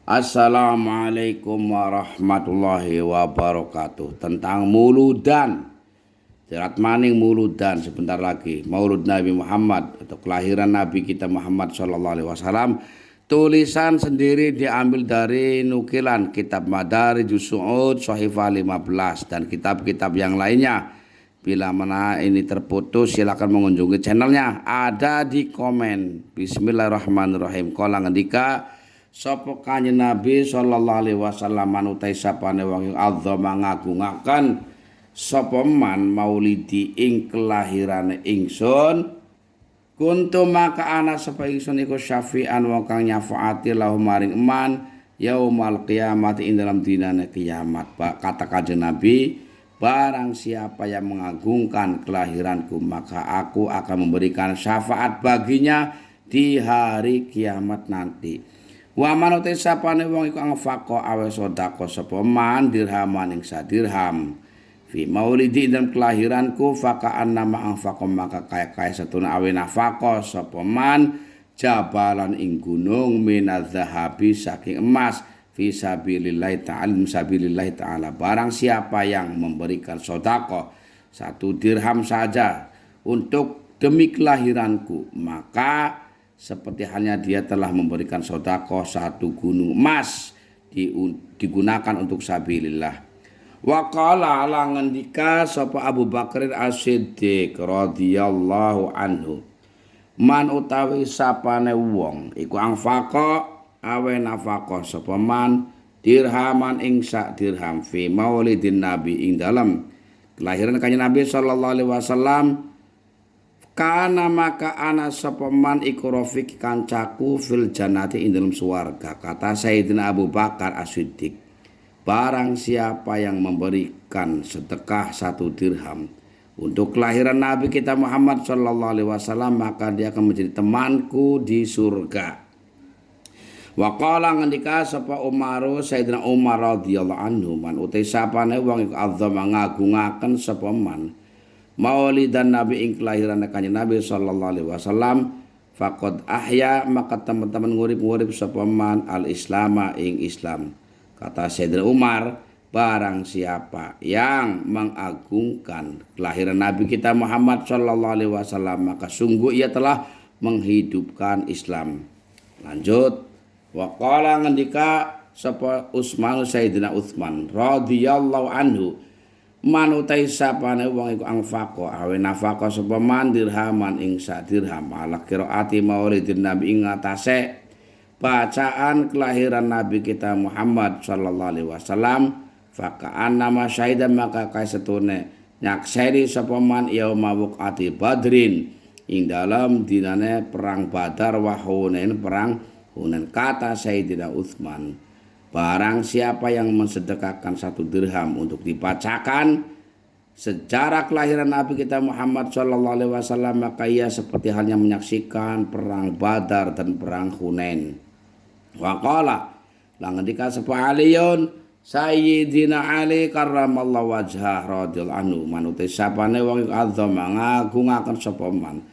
Assalamualaikum warahmatullahi wabarakatuh. Tentang muludan. Jerat maning muludan sebentar lagi. Maulud Nabi Muhammad atau kelahiran Nabi kita Muhammad sallallahu alaihi wasallam. Tulisan sendiri diambil dari nukilan kitab Madarijus Su'ud Shahifah 15 dan kitab-kitab yang lainnya. Bila mana ini terputus silakan mengunjungi channelnya. Ada di komen. Bismillahirrahmanirrahim. Qala ngendika sapa Kanjeng Nabi sallallahu alaihi wasallam manutai sapane wong azza ngagungaken sapa man maulidi ing kelahirane ingsun kuntu maka ana sapa ingsun iku syafi'an wong kang nyafaati lahum maring eman yaumal qiyamah ing dalam dinane kiamat. Kata Kanjeng Nabi, barang siapa yang mengagungkan kelahiranku maka aku akan memberikan syafaat baginya di hari kiamat nanti. Wa manute sapane wong iku angfaqo awe sedekah sapa man dirhaman ing sadirham fi maulidi dan kelahiranku fakaan nama angfaqo maka kaya setuna awe nafaqo sapa man jabalan ing gunung minadzahabi saking emas fi sabilillah ta'ala barang siapa yang memberikan sedekah 1 dirham saja untuk demi kelahiranku maka seperti halnya dia telah memberikan sedekah 1 gunung emas digunakan untuk sabilillah. Wa qala ala ngendika sapa Abu Bakar As-Siddiq radhiyallahu anhu. Man utawi sapane wong iku angfaqa awe nafaqah sapa man dirhaman ing sak dirham fi maulidin nabi ing dalam kelahiran Kanjeng Nabi sallallahu alaihi wasallam. Kana maka ana sapa man iku rafiq kancaku fil jannati ing dalam swarga. Kata Sayyidina Abu Bakar As-Siddiq, barang siapa yang memberikan sedekah 1 dirham untuk kelahiran Nabi kita Muhammad sallallahu alaihi wasallam maka dia akan menjadi temanku di surga. Wa qala ngendika sapa Umaru Sayyidina Umar radhiyallahu anhu man utai sapane wong iku azza ngagungaken sapa man maulidan Nabi ing kelahiran Kanjeng Nabi sallallahu alaihi wasallam faqad ahya maka teman-teman ngurip-ngurip sapa man al-islama ing Islam. Kata Sayyidina Umar, barang siapa yang mengagungkan kelahiran Nabi kita Muhammad sallallahu alaihi wasallam maka sungguh ia telah menghidupkan Islam. Lanjut, wa qala ngendika sapa Utsman Sayyidina Utsman radhiyallahu anhu manutai sapane wong iku angfaqo awe nafaqah sapa man dirhaman ing sak dirham ala qiraati maulidin nabi ing atase bacaan kelahiran Nabi kita Muhammad sallallahu alaihi wasallam fakaan nama syahidan maka kaya setune nyakseni sapa man yauma wuqati badrin ing dalam dinane perang Badar wa Hunain perang Hunain. Kata Sayyidina Utsman, barang siapa yang mensedekahkan 1 dirham untuk dibacakan sejarah kelahiran Nabi kita Muhammad sallallahu alaihi wasallam maka ia seperti halnya menyaksikan perang Badar dan perang Hunain. Wa qala lan ngendika sapa Aliun Sayyidina Ali karramallahu wajhah radhiyallahu anhu manute sapane wong azama ngagungaken sapa man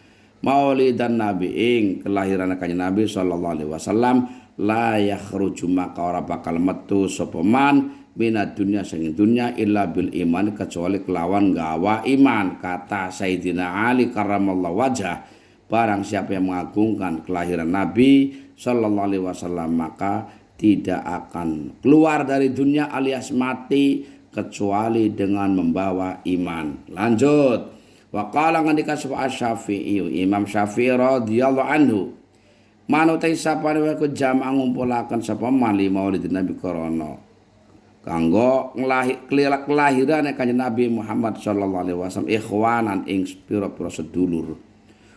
maulidan Nabi ing kelahiran Kanjeng Nabi sallallahu alaihi wasallam la yakhruju maka ora bakal metu sapa man minad dunya sing dunya illa bil iman kecuali kelawan gawa iman. Kata Sayyidina Ali karramallahu wajhah, barang siapa yang mengagungkan kelahiran Nabi sallallahu alaihi wasallam maka tidak akan keluar dari dunia alias mati kecuali dengan membawa iman. Lanjut, wa qala ngendika sapa Asy-Syafi'i Imam Syafi'i radhiyallahu anhu manutai sapane wae jamaah ngumpulaken sapa mali maulid Nabi krana kanggo kelahiran Kanjeng Nabi Muhammad sallallahu alaihi wasallam ikhwanan ing pira-pira sedulur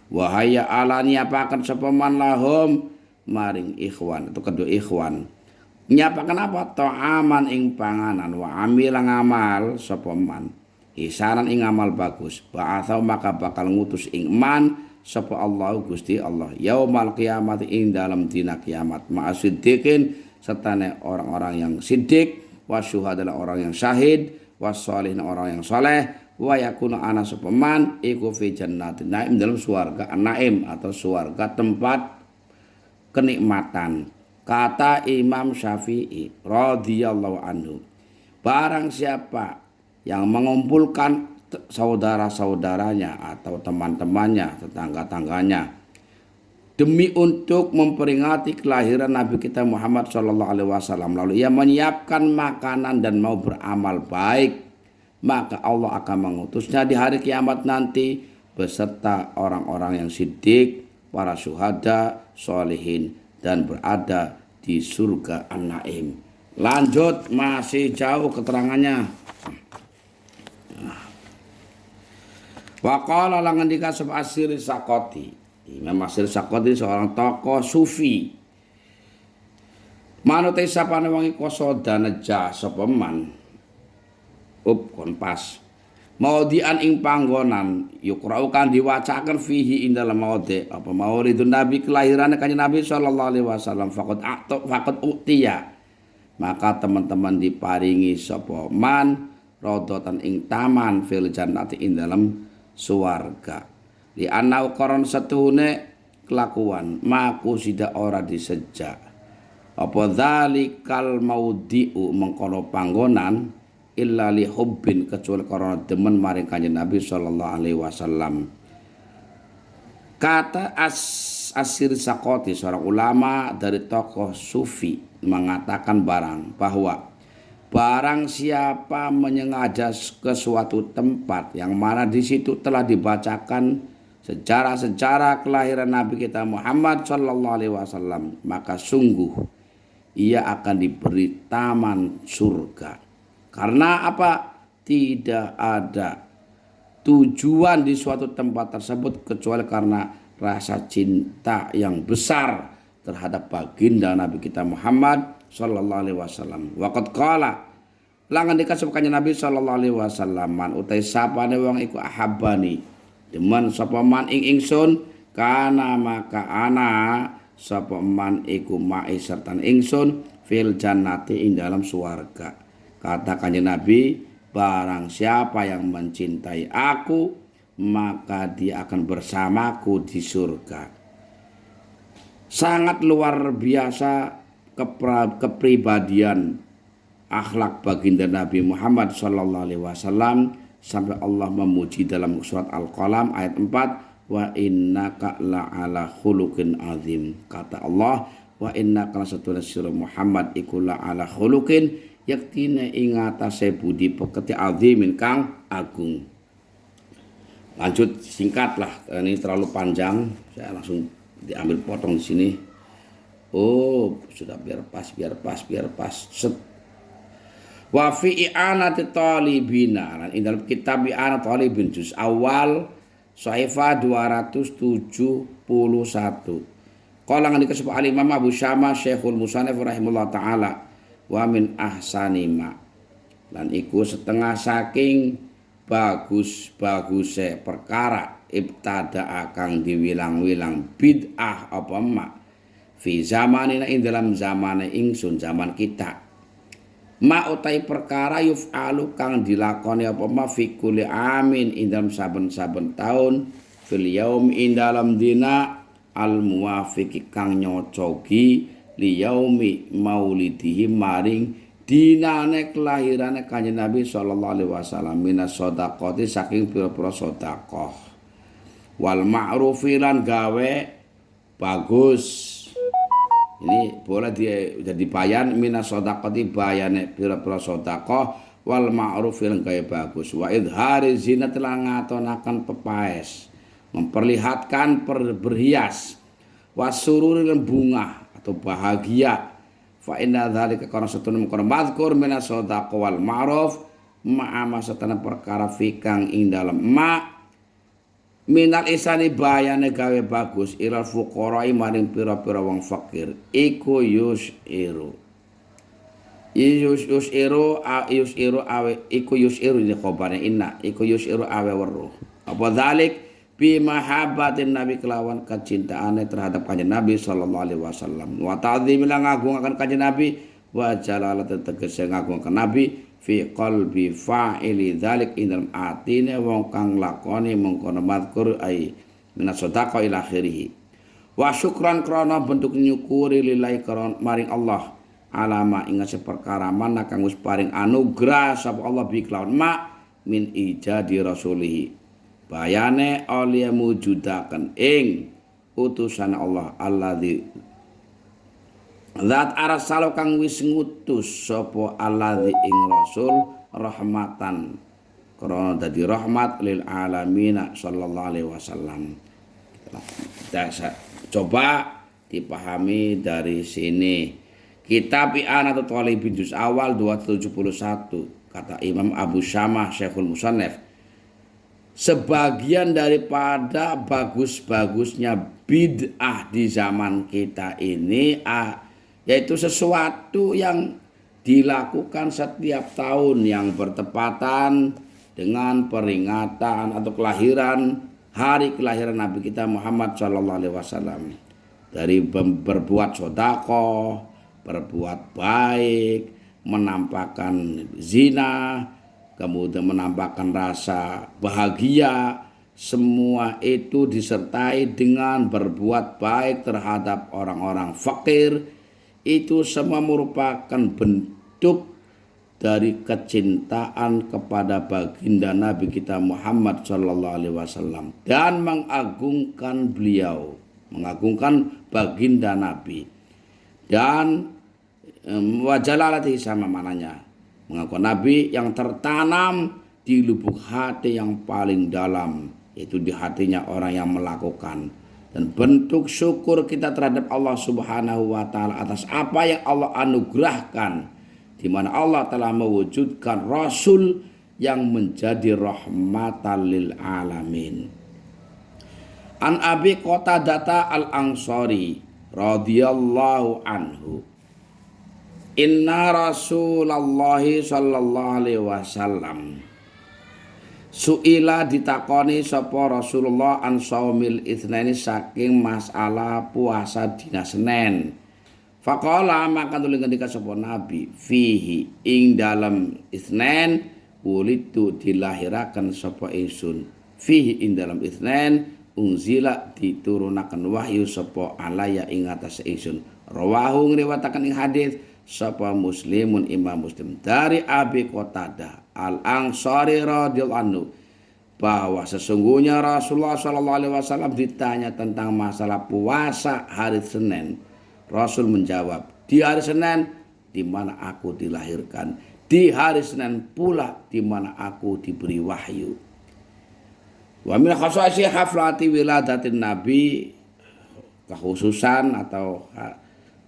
wahaya alani apaken sapa man lahum maring ikhwan atau kedua ikhwan nyapaken apa ta'aman ing panganan wa amil ngamal sapa man isanan ing amal bagus ba'atsau maka bakal ngutus ing man sapa Allah Gusti Allah yaumal kiamat ing dalam dina kiamat ma'asiddiqin sertane orang-orang yang siddiq wasyuhada orang yang syahid wassalihin orang yang saleh wa yakuna ana sapa man iku fi jannatin naim dalam surga naim atau surga tempat kenikmatan. Kata Imam Syafi'i radhiyallahu anhu, barang siapa yang mengumpulkan saudara-saudaranya atau teman-temannya, tetangga-tangganya demi untuk memperingati kelahiran Nabi kita Muhammad sallallahu alaihi wasallam, lalu ia menyiapkan makanan dan mau beramal baik, maka Allah akan mengutusnya di hari kiamat nanti beserta orang-orang yang siddiq, para syuhada, sholihin, dan berada di surga An-Naim. Lanjut, masih jauh keterangannya. Wa qala langan dikasih Asir Sakoti. Imam Asir Sakoti seorang tokoh sufi. Manut sapane wong iku soda neja sapa man. Kon pas. Maudian ing panggonan yukra'u kan diwacakan fihi ing dalam maudi apa maulidun Nabi kelahiran kanjeng Nabi sallallahu alaihi wasallam faqad utiya, maka teman-teman diparingi sapa man rodotan ing taman fil jannati ing dalam swarga li ana ukaron setuhune kelakuan maku sida ora disejak apa dzalikal maudiu mengkono panggonan illa li hubbin kecuali karena demen maring kanjeng Nabi sallallahu alaihi wasallam. Kata Asir Sakoti seorang ulama dari tokoh sufi mengatakan bahwa barang siapa menyengaja ke suatu tempat yang mana di situ telah dibacakan sejarah-sejarah kelahiran Nabi kita Muhammad sallallahu alaihi wasallam, maka sungguh ia akan diberi taman surga. Karena apa? Tidak ada tujuan di suatu tempat tersebut kecuali karena rasa cinta yang besar terhadap baginda Nabi kita Muhammad sallallahu alaihi wasallam. Waqad qala langan dikasih kanjeng Nabi sallallahu alaihi wasallam, man utai sapane wong iku ahabbani demen sapa man ing ingsun kana maka ana sapa man iku mai serta ingsun fil jannati ing dalam swarga. Kata kanjeng Nabi, barang siapa yang mencintai aku, maka dia akan bersamaku di surga. Sangat luar biasa kepribadian akhlak baginda Nabi Muhammad sallallahu alaihi wasallam sampai Allah memuji dalam surat Al-Qalam ayat 4, wa innaka la'ala khuluqin azim. Kata Allah, wa innaka lasatuna sira Muhammad iku la'ala khuluqin yaktine ing atase budi peketi azimin kang agung. Lanjut singkatlah, ini terlalu panjang, saya langsung diambil potong di sini. Oh, sudah biar pas. Set. Wa fi i'anati talibina, ini dalam kitab i'anat talibin juz awal Saifa 271. Qala ngene kesebut Al-Imam Abu Syama Syekhul Musannif rahimahullah taala, wa min ahsani ma lan iku setengah saking bagus-baguse perkara ibtada kang diwilang-wilang bid'ah apa ma fi zamanina ing dalam zamane ingsun zaman kita ma utai perkara yuf'alu kang dilakoni apa ma fi kulli amin ing dalam saben-saben taun fil yaum ing dalam dina al muwafiqi kang nyocogi li yaumi maulidihi maring dinane kelahirane kanjeng Nabi sallallahu alaihi wasallam minas shadaqati saking pira-pira sedekah wal ma'rufi lan gawe bagus. Ini boleh jadi bayan minas shadaqati bayane pira-pira sedekah wal ma'rufi lan gawe bagus wa idhari zinat lan ngatonaken pepaes memperlihatkan berhias wasururi lan bunga atau bahagia. Fa inna dzalika kana satuna mukana mazkur minas shadaqah wal ma'ruf ma'ama satana perkara fikang ing dalem ma minal isani bayane gawe bagus ilal fuqara maring pira-pira wong fakir iku yusiru ini khabare inna iku yusiru awe weruh apa dzalik bi mahabbatin Nabi kelawan kecintaane terhadap kanjeng Nabi sallallahu alaihi wasallam wa ta'zim lan ngagungaken kanjeng Nabi wa jalalatan tegese ngagungaken Nabi fi qalbi fa'ili dzalik ing dalem atine wong kang lakoni mengkono mazkur ai minas sadaqah ila akhirih Wa syukran krana bentuk nyukuri lillahi maring Allah alama ingat seperkara mana kang wis paring anugerah sapa Allah bi kelawan min ijadi rasulihi bayane oleh mujudaken ing utusan Allah alladzi zat arsal kang wis ngutus sapa alladzi ing rasul rahmatan krana dadi rahmat lil alamin sallallahu alaihi wasallam. Kita coba dipahami dari sini. Kitab I'anatul Talibin juz awal 271 kata Imam Abu Syamah Syekhul Musannaf, sebagian daripada bagus-bagusnya bid'ah di zaman kita ini yaitu sesuatu yang dilakukan setiap tahun yang bertepatan dengan peringatan atau hari kelahiran Nabi kita Muhammad sallallahu alaihi wasallam. Dari berbuat sedekah, berbuat baik, menampakkan zina, kemudian menampakkan rasa bahagia, semua itu disertai dengan berbuat baik terhadap orang-orang fakir. Itu semua merupakan bentuk dari kecintaan kepada baginda Nabi kita Muhammad sallallahu alaihi wasallam dan mengagungkan beliau, mengagungkan baginda Nabi. Dan wajalalati sama mananya, mengaku Nabi yang tertanam di lubuk hati yang paling dalam, yaitu di hatinya orang yang melakukan. Dan bentuk syukur kita terhadap Allah Subhanahu wa taala atas apa yang Allah anugerahkan, di mana Allah telah mewujudkan rasul yang menjadi rahmatan lil alamin. An Abi Qatadah al-Ansari radhiyallahu anhu, inna Rasulullah sallallahu alaihi wasallam suila ditakoni sapa Rasulullah an saumil itsnaini saking masalah puasa dina Senin. Faqala maka tuling ketika sapa Nabi fihi ing dalam Itsnain wulidu dilahiraken sapa ingsun, fihi ing dalam Itsnain unzila diturunaken wahyu sapa alaya ing atas ingsun. Rawahu ngriwataken ing hadis sapa Muslimun Imam Muslim dari Abi Qatadah al-Ansari radhiyallahu anhu bahwa sesungguhnya Rasulullah sallallahu alaihi wasallam ditanya tentang masalah puasa hari Senin. Rasul menjawab, di hari Senin di mana aku dilahirkan, di hari Senin pula di mana aku diberi wahyu. Wa min khasa'isi haflati wiladatin Nabi, kekhususan atau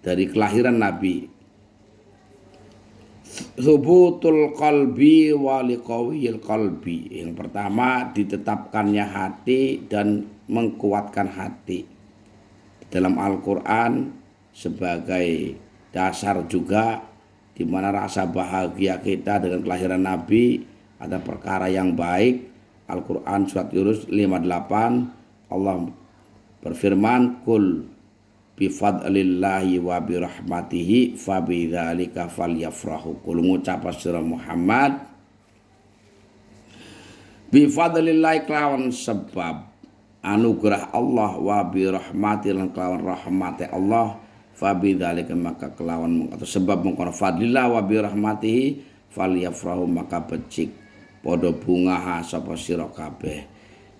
dari kelahiran Nabi, thubutul qalbi wa liqawiyil qalbi. Yang pertama ditetapkannya hati dan menguatkan hati. Dalam Al-Quran sebagai dasar juga, di mana rasa bahagia kita dengan kelahiran Nabi ada perkara yang baik. Al-Quran surat Yunus 58 Allah berfirman, kul bifadlillahi wa birahmatihi fabidzalika falyafrahu. Kul ngucap sira Muhammad bifadlillahi kelawan sebab anugerah Allah wa birahmati lan kelawan rahmati Allah, fabidzalika maka kelawan atau sebab mengkono fadlillah wa birahmatihi falyafrahu maka becik padha bungaha sapa sira kabeh,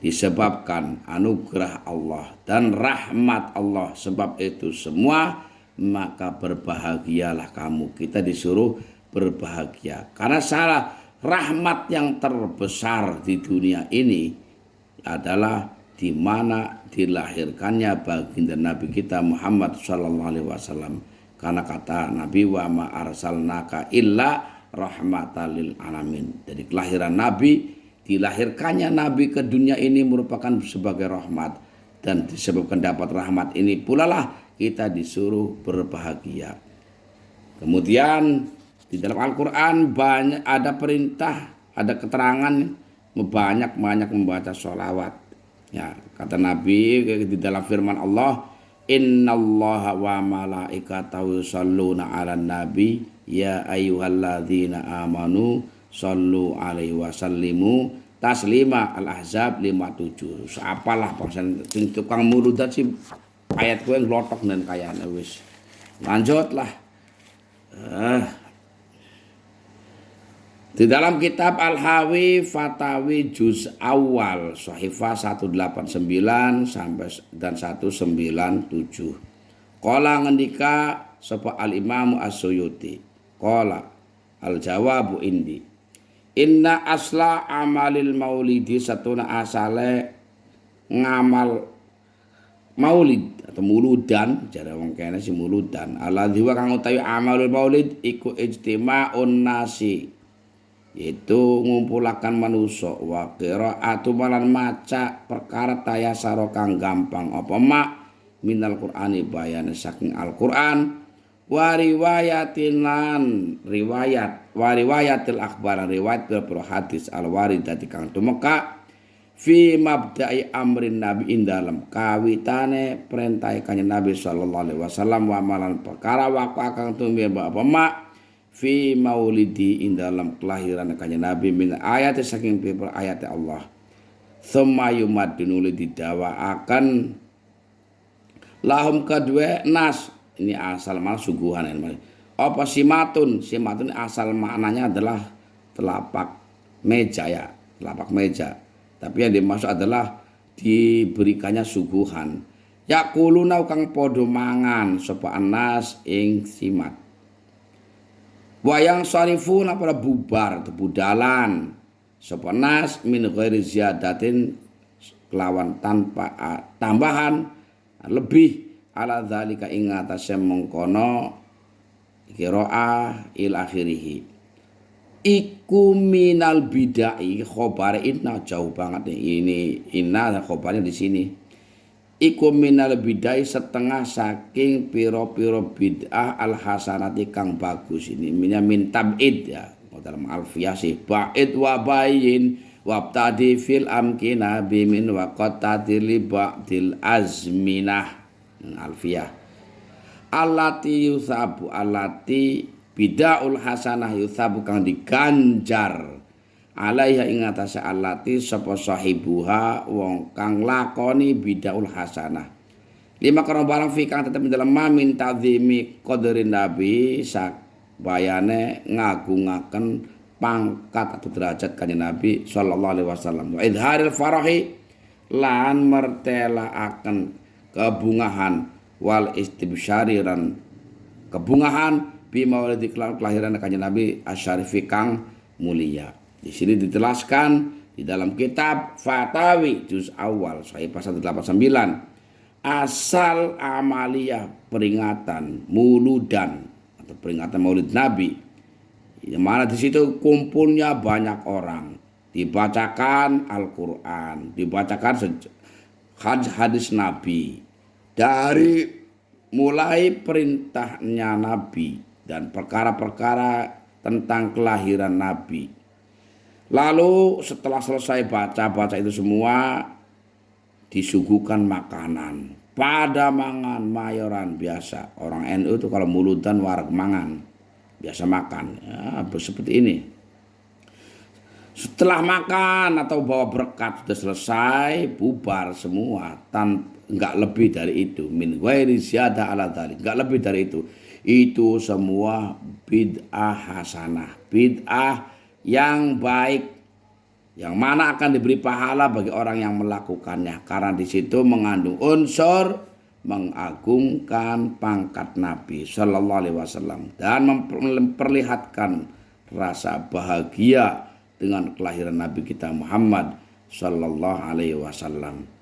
disebabkan anugerah Allah dan rahmat Allah. Sebab itu semua maka berbahagialah kamu. Kita disuruh berbahagia karena salah rahmat yang terbesar di dunia ini adalah di mana dilahirkannya baginda Nabi kita Muhammad sallallahu alaihi wasallam. Karena kata Nabi, wa ma arsalnaka illa rahmatan lil alamin. Jadi kelahiran Nabi, dilahirkannya Nabi ke dunia ini merupakan sebagai rahmat, dan disebabkan dapat rahmat ini pula lah kita disuruh berbahagia. Kemudian di dalam Al-Quran banyak ada perintah, ada keterangan banyak membaca sholawat. Ya, kata Nabi di dalam firman Allah, innallaha wa malaikatahu yusholluna 'alan nabi ya ayyuhalladzina amanu shollu 'alaihi wa sallimu taslima. Al-Ahzab 57. Apalah bangsa tukang muludat sih ayat kowe nglotok dan kayane wis. Lanjutlah. Di dalam kitab Al-Hawi Fatawi Juz Awal Shahifah 189 sampai dan 197. Qala ngendika sapa Al-Imam As-Suyuti. Qala al-jawabu indi. Inna asla amalil maulidi satuna asale ngamal maulid atau muludan, jare wong kene si muludan. Alladzi wa kang utawi amalul maulid iku ijtima'un nasi, yaitu ngumpulakan manusa wa qira'atu malan maca perkara tayasara kang gampang apa mak minal qur'ani bayane saking Al-Qur'an wa riwayatin lan riwayat wa riwayatil akhbar riwayat beberapa hadis al-waridati kang tumeka fi mabda'i amrin nabi indalem kawitane perintah kanjeng Nabi sallallahu alaihi wasallam wa amalan perkara waqa kang tumeh apa mak fi maulidi indalem kelahiran kanjeng Nabi min ayat saking pira ayat Allah thumma yumaddinu didawaaken lahum kedua nas. Ini asal mana suguhan ini. Apa simatun? Simatun asal maknanya adalah telapak meja ya, telapak meja. Tapi yang dimaksud adalah diberikannya suguhan. Yaquluna kang padha mangan sapa anas ing simat. Wayang sarifuna pada bubar budalan sapa nas min ghairi ziyadatin kelawan tanpa tambahan lebih ala dzalika ing atase mengkono qiraah il akhirih iku minal bid'ah khobar inna jauh banget nih ini inna khobarnya di sini iku minal bid'ah setengah saking piro-piro bid'ah al hasanati kang bagus ini min tab'id ya dalam alfiyah sih ba'id wa bayin wabtadi fil amkina bimin wa qatadili ba'dil azminah alfiyah allati yusabu allati bidaul hasanah yusabu kang diganjar alaiha ing atase allati sapa sahibuha wong kang lakoni bidaul hasanah lima karena barang fi kang tetep dalam mamin ta'zimi qadrin nabi sak bayane ngagungaken pangkat atau derajat kanjeng Nabi sallallahu alaihi wasallam wa idharil farahi lan mertelaaken kebungahan wal istibsyariran kebungahan bi maulidi kelahiran kanjeng Nabi asyarifi kang mulia. Di sini dijelaskan di dalam kitab Fatawi juz awal Shahifah 189 asal amaliyah peringatan muludan atau peringatan maulid Nabi yang mana di situ kumpulnya banyak orang dibacakan Al-Qur'an dibacakan hadis Nabi dari mulai perintahnya Nabi dan perkara-perkara tentang kelahiran Nabi. Lalu setelah selesai baca-baca itu semua disuguhkan makanan. Pada mangan mayoran biasa. Orang NU itu kalau muludan wareg mangan. Biasa makan. Ya, seperti ini. Setelah makan atau bawa berkat sudah selesai, bubar semua enggak lebih dari itu min ghairi ziyada ala dzalik enggak lebih dari itu semua bid'ah hasanah bid'ah yang baik yang mana akan diberi pahala bagi orang yang melakukannya karena di situ mengandung unsur mengagungkan pangkat Nabi sallallahu alaihi wasallam dan memperlihatkan rasa bahagia dengan kelahiran Nabi kita Muhammad sallallahu alaihi wasallam.